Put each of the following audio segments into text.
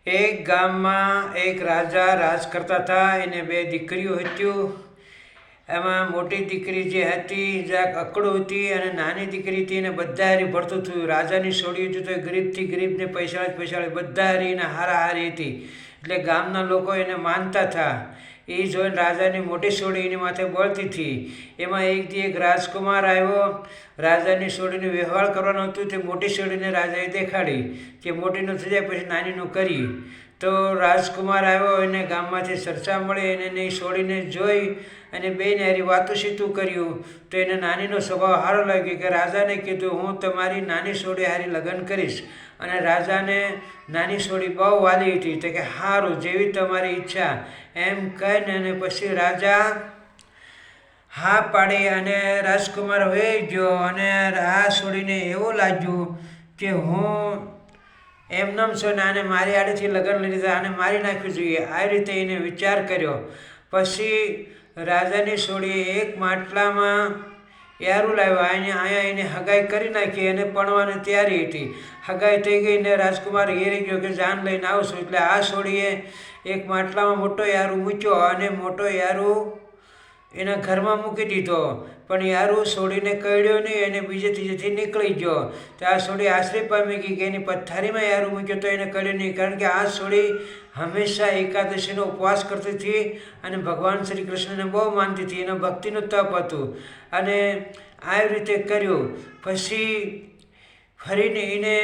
એક ગામમાં એક રાજા રાજ કરતા હતા. એને બે દીકરીઓ હતી. એમાં મોટી દીકરી જે હતી જરાક અકડું હતી અને નાની દીકરી હતી એને બધા હારી ભળતું હતું. રાજાની છોડી હતી તો ગરીબથી ગરીબને પૈસાળી બધા હારી એને હારી હતી, એટલે ગામના લોકો એને માનતા હતા. એ જોઈને રાજાની મોટી છોડી એની માથે બળતી હતી. એમાં એક રાજકુમાર આવ્યો. રાજાની છોડીને વ્યવહાર કરવાનો હતું તે મોટી છોડીને રાજાએ દેખાડી કે મોટીનું થઈ જાય પછી નાનીનું કરી. તો રાજકુમાર આવ્યો, એને ગામમાંથી ચર્ચા મળી, એને એની છોડીને જોઈ અને બેને હારી વાતું સીતું કર્યું. તો એને નાનીનો સ્વભાવ સારો લાગ્યો કે રાજાને કીધું હું તમારી નાની છોડી હારી લગ્ન કરીશ. અને રાજાને નાની છોડી બહુ વાલી હતી. તો કે સારું, જેવી તમારી ઈચ્છા એમ કહીને અને પછી રાજા હા પાડી અને રાજકુમાર વહી ગયો. અને આ છોડીને એવું લાગ્યું કે હું એમનેમ છો ને આને મારી આડેથી લગ્ન લઈ લીધા, આને મારી નાખવી જોઈએ. આ રીતે એને વિચાર કર્યો. પછી રાજાની છોડીએ એક માટલામાં યારું લાવ્યા. અહીંયા એને હગાઈ કરી નાખી. એને પણવાની તૈયારી હતી. હગાઈ થઈ ગઈ ને રાજકુમાર ઘેરી ગયો કે જાન લઈને આવશું. એટલે આ છોડીએ એક માટલામાં મોટો યારું મૂક્યો અને મોટો યારું એના ઘરમાં મૂકી દીધો. પણ યારું છોડીને કળ્યો નહીં, એને બીજે ત્રીજેથી નીકળી ગયો. તો આ છોડી આશ્ચર્ય પામી ગઈ કે એની પથારીમાં યારું મૂક્યો તો એને કળ્યો નહીં, કારણ કે આ છોડી હંમેશા એકાદશીનો ઉપવાસ કરતી હતી અને ભગવાન શ્રી કૃષ્ણને બહુ માનતી હતી. એના ભક્તિનું તપ હતું અને આવી રીતે કર્યું. પછી ફરીને એને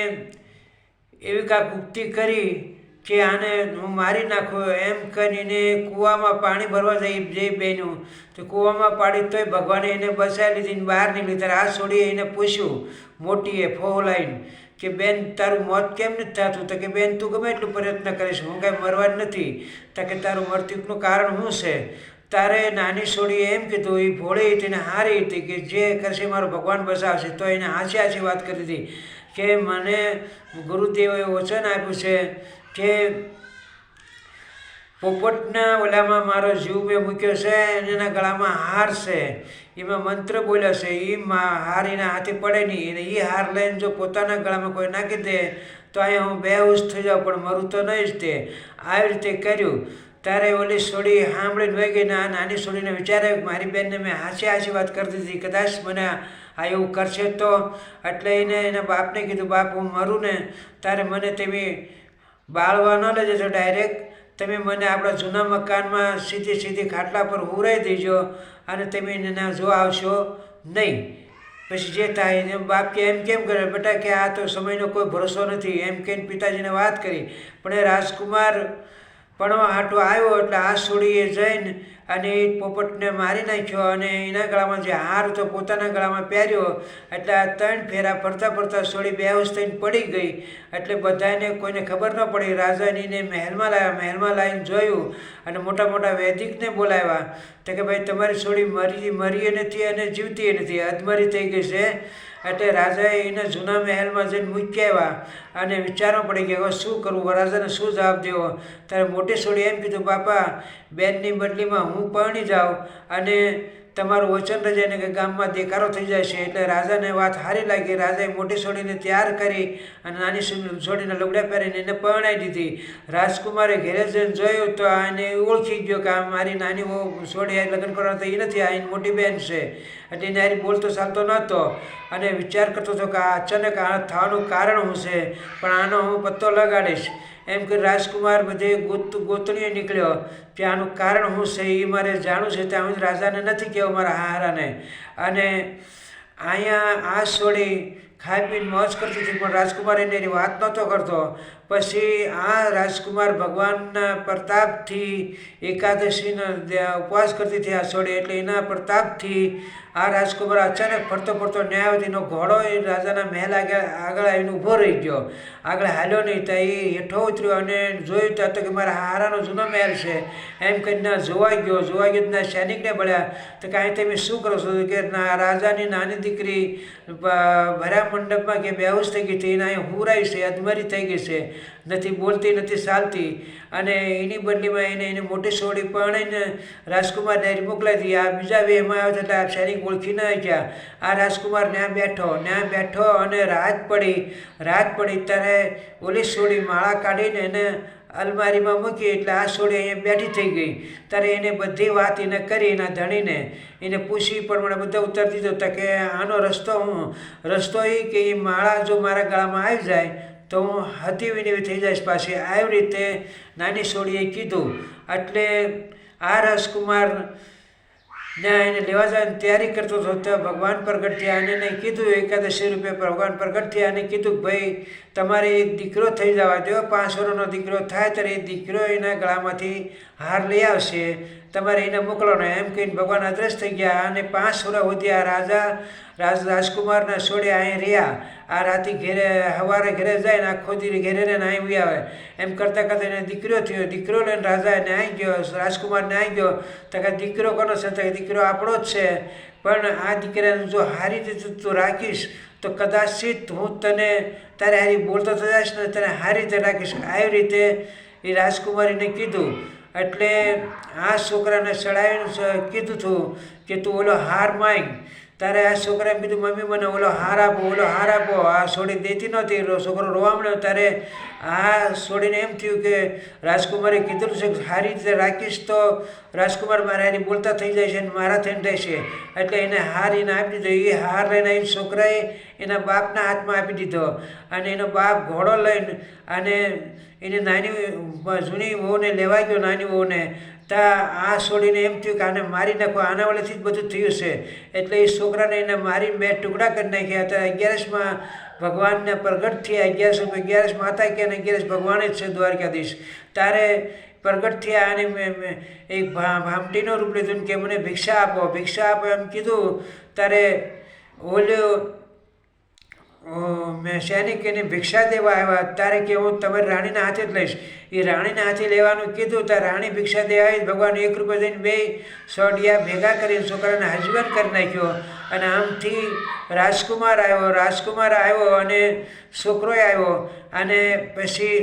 એવી કાંઈક ઉક્તિ કરી કે આને હું મારી નાખું એમ કરીને કૂવામાં પાણી ભરવા જઈ બેનું. તો કૂવામાં પાડી તોય ભગવાને એને બચાવી લીધી, બહાર નીકળી. ત્યારે આ છોડીએ એને પૂછ્યું મોટીએ ફોલાઈને કે બેન તારું મોત કેમ નથી થતું? તો કે બેન તું ગમે એટલું પ્રયત્ન કરીશ, હું કાંઈ મરવા જ નથી. તો કે તારું મૃત્યુનું કારણ શું છે? તારે નાની છોડીએ એમ કીધું, એ ભોળી હતી ને હારી હતી કે જે કરશે મારો ભગવાન બચાવશે. તો એને હાચી વાત કરી હતી કે મને ગુરુદેવોએ વચન આપ્યું છે કે પોપટના ઓલામાં મારો જીવ મેં મૂક્યો છે અને એના ગળામાં હાર છે. એમાં મંત્ર બોલ્યો છે, એ હાર એના હાથે પડે નહીં. અને એ હાર લઈને જો પોતાના ગળામાં કોઈ નાખી દે તો અહીંયા હું બેહોશ થઈ જાઉં, પણ મરું તો નહીં જ તે. આવી રીતે કર્યું. ત્યારે ઓલી છોડી સાંભળીને વહી ગઈ. આ નાની છોડીને વિચાર આવ્યો કે મારી બેનને મેં હાચી વાત કરતી હતી, કદાચ મને આ એવું કરશે તો. એટલે એને એના બાપને કીધું, બાપ હું મરું ને તારે મને તમે બાળવા ન લઈ જજો ડાયરેક્ટ, તમે મને આપણા જૂના મકાનમાં સીધી ખાટલા પર હુરાઈ દેજો અને તમે એને જો આવશો નહીં. પછી જે થાય એને બાપ કે એમ કેમ કરે બેટા, કે આ તો સમયનો કોઈ ભરોસો નથી એમ કહીને પિતાજીને વાત કરી. પણ એ રાજકુમાર ભણવા હાટો આવ્યો એટલે આ છોડીએ જઈને અને એ પોપટને મારી નાખ્યો અને એના ગળામાં જે હાર હતો પોતાના ગળામાં પહેર્યો. એટલે આ 3 ફેરા ફરતા છોડી બેહોશ થઈને પડી ગઈ. એટલે બધાને કોઈને ખબર ન પડી. રાજાનીને મહેલમાં લાવ્યા. મહેલમાં લાવીને જોયું અને મોટા વૈદિકને બોલાવ્યા. તો કે ભાઈ તમારી છોડી મરી નથી અને જીવતી નથી, અધમરી થઈ ગઈ છે. એટલે રાજાએ એને જૂના મહેલમાં જઈને મૂકી આવ્યા અને વિચારવા પડી કે હવે શું કરવું, રાજાને શું જવાબ દેવો. ત્યારે મોટી છોડી એમ કીધું, બાપા બેનની બદલીમાં હું પરણી જાઉં અને તમારું વચન રજાઈને કે ગામમાં દેકારો થઈ જાય છે. એટલે રાજાને વાત સારી લાગી. રાજાએ મોટી છોડીને તૈયાર કરી અને નાની છોડીને લુગડા પહેરીને એને પરણાવી દીધી. રાજકુમારે ઘેરે જઈને જોયું તો એને ઓળખી ગયો કે આ મારી નાની છોડી લગ્ન કરવાનો તો એ નથી, આ એની મોટી બહેન છે. એટલે એને હારી બોલતો ચાલતો નહોતો અને વિચાર કરતો હતો કે આ અચાનક આ થવાનું કારણ શું છે, પણ આનો હું પત્તો લગાડીશ એમ કે રાજકુમાર બધે ગોતણીએ નીકળ્યો કે આનું કારણ શું છે એ મારે જાણવું છે. ત્યાં હું રાજાને નથી કહેવું, મારા હારાને. અને અહીંયા આ છોડી ખાઈ પીને મોજ કરતી હતી, પણ રાજકુમાર એની વાત નહોતો કરતો. પછી આ રાજકુમાર ભગવાનના પ્રતાપથી એકાદશીનો ઉપવાસ કરતી હતી આ છોડી. એટલે એના પ્રતાપથી આ રાજકુમાર અચાનક ફરતો ન્યાયાવતીનો ઘોડો એ રાજાના મહેલ આગળ આવીને ઊભો રહી ગયો. આગળ હાલ્યો નહીં. તો એ હેઠો ઉતર્યો અને જોયું તો કે મારા હારાનો જૂનો મહેલ છે એમ કહીને જોવાઈ ગયો. સૈનિકને મળ્યા તો કાંઈ તમે શું કરો છો? કે રાજાની નાની દીકરી ભર્યા મંડપમાં કે બેહોશ થઈ ગઈ હતી, એને અહીં હુરાઈ છે, અધમરી થઈ ગઈ છે, નથી બોલતી નથી ચાલતી. અને એની બદલીમાં એને મોટી છોડી પરણીને રાજકુમાર ડાયરી મોકલાવી હતી. આ બીજા વેમાં આવ્યો એટલે આ સૈનિક ઓળખી ન ગયા. આ રાજકુમાર ત્યાં બેઠો અને રાત પડી ત્યારે ઓલી છોડી માળા કાઢીને એને અલમારીમાં મૂકી એટલે આ સોડી અહીંયા બેઠી થઈ ગઈ. ત્યારે એને બધી વાત એને કરી એના ધણીને એને પૂછી પણ મને બધા ઉત્તર દીધો તો કે આનો રસ્તો એ કે એ માળા જો મારા ગળામાં આવી જાય તો હું હતી વિનવી થઈ જઈશ પાછી. આવી રીતે નાની સોડીએ કીધું. એટલે આ રાજકુમાર એને લેવા જવાની તૈયારી કરતો હતો તો ભગવાન પ્રગટ થયા અને એને કીધું 81 રૂપિયા ભગવાન પ્રગટ થયા અને કીધું કે ભાઈ તમારે એક દીકરો થઈ જવા દો, 5 વર્ષનો દીકરો થાય ત્યારે એ દીકરો એના ગળામાંથી હાર લઈ આવશે, તમારે એને મોકલો ને એમ કહીને ભગવાન અદ્રશ્ય થઈ ગયા. અને 5 વર્ષ સુધી આ રાજકુમારના સોડે અહીં રહ્યા. આ રાતે ઘેરે સવારે ઘરે જાય ને આખો દી ઘેરે ને અહીં ઉઈ આવે. એમ કરતાં કરતાં એને દીકરો થયો. દીકરો લઈને રાજા એને આવી ગયો, રાજકુમારને આવી ગયો. તો કે દીકરો કોનો છે? તો દીકરો આપણો જ છે, પણ આ દીકરાને જો સારી રીતે તું રાખીશ તો કદાચિત હું તને તારે હારી બોલતો થઈશ ને તને સારી રીતે રાખીશ. આવી રીતે એ રાજકુમારીને કીધું. એટલે આ છોકરાને ચડાવીને કીધું હતું કે તું ઓલો હાર માંગ. ત્યારે આ છોકરાએ કીધું મમ્મી મને ઓલો હાર આપો. આ છોડી દેતી નહોતી. છોકરો રોવા મળ્યો. ત્યારે આ છોડીને એમ થયું કે રાજકુમારે કીધું છે કે સારી રીતે રાખીશ તો રાજકુમાર મારા હારી બોલતા થઈ જાય છે અને મારા થઈને રહેશે. એટલે એને હાર એને આપી દીધો. એ હાર લઈને એ છોકરાએ એના બાપના હાથમાં આપી દીધો. અને એનો બાપ ઘોડો લઈને અને એને નાની જૂની વહુને લેવા ગયો. નાની વહુને ત્યાં આ છોડીને એમ થયું કે આને મારી નાખો, આના વડેથી જ બધું થયું છે. એટલે એ છોકરાને એને મારી 2 ટુકડા કરી નાખ્યા. ત્યારે 11માં ભગવાનને પ્રગટ થયા. 11 માતા કે 11 ભગવાન જ છે દ્વારકાધીશ. ત્યારે પ્રગટ થયા અને એક ભામટીનો રૂપ લીધું કે મને ભિક્ષા આપો એમ કીધું. ત્યારે ઓલ્યો મેં સૈનિક એને ભિક્ષા દેવા આવ્યા. ત્યારે કે હું તમારી રાણીના હાથે જ લઈશ. એ રાણીના હાથે લેવાનું કીધું. ત્યારે રાણી ભિક્ષા દેવા આવી. ભગવાન 1 રૂપિયા દઈને 2 સોડિયા ભેગા કરીને છોકરાને હસબન્ડ કરી નાખ્યો. અને આમથી રાજકુમાર આવ્યો અને છોકરોય આવ્યો. અને પછી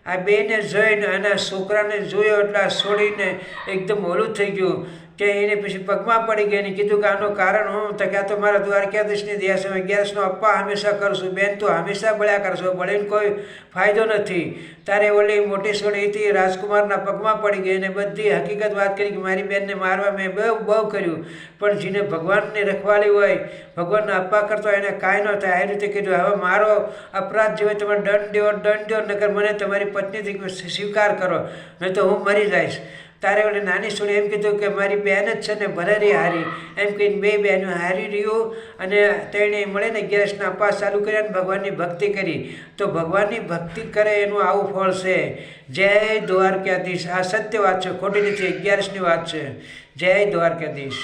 આ બેને જોઈને અને છોકરાને જોયો એટલે આ છોડીને એકદમ ઓલું થઈ ગયું કે એને પછી પગમાં પડી ગઈ. એને કીધું કે આનું કારણ હું? તો કે આ તો મારા દ્વારકાધીશની દયા છે. 11નો અપ્પા હંમેશા કરશું. બેન તો હંમેશા બળ્યા કરશો, બળીને કોઈ ફાયદો નથી. ત્યારે ઓલી મોટી છોડી હતી રાજકુમારના પગમાં પડી ગઈ અને બધી હકીકત વાત કરી કે મારી બેનને મારવા મેં બહુ કર્યું, પણ જેને ભગવાનની રખવાલી હોય, ભગવાનના અપ્પા કરતો એને કાંઈ ન થાય. આ રીતે કીધું હવે મારો અપરાધ જેવો તમે દંડ દો નકર મને તમારી પત્નીથી સ્વીકાર કરો, નહીં તો હું મરી જઈશ. ત્યારે ઓલી નાની છોડી એમ કીધું કે મારી બહેન જ છે ને ભલે રે હારી. એમ કહીને 2 બહેનો હારી રહ્યું અને તેણે મળે ને 11ના અપાસ ચાલુ કર્યા અને ભગવાનની ભક્તિ કરી. તો ભગવાનની ભક્તિ કરે એનું આવું ફળ છે. જય દ્વારકાધીશ. આ સત્ય વાત છે, ખોટી નથી. 11ની વાત છે. જય દ્વારકાધીશ.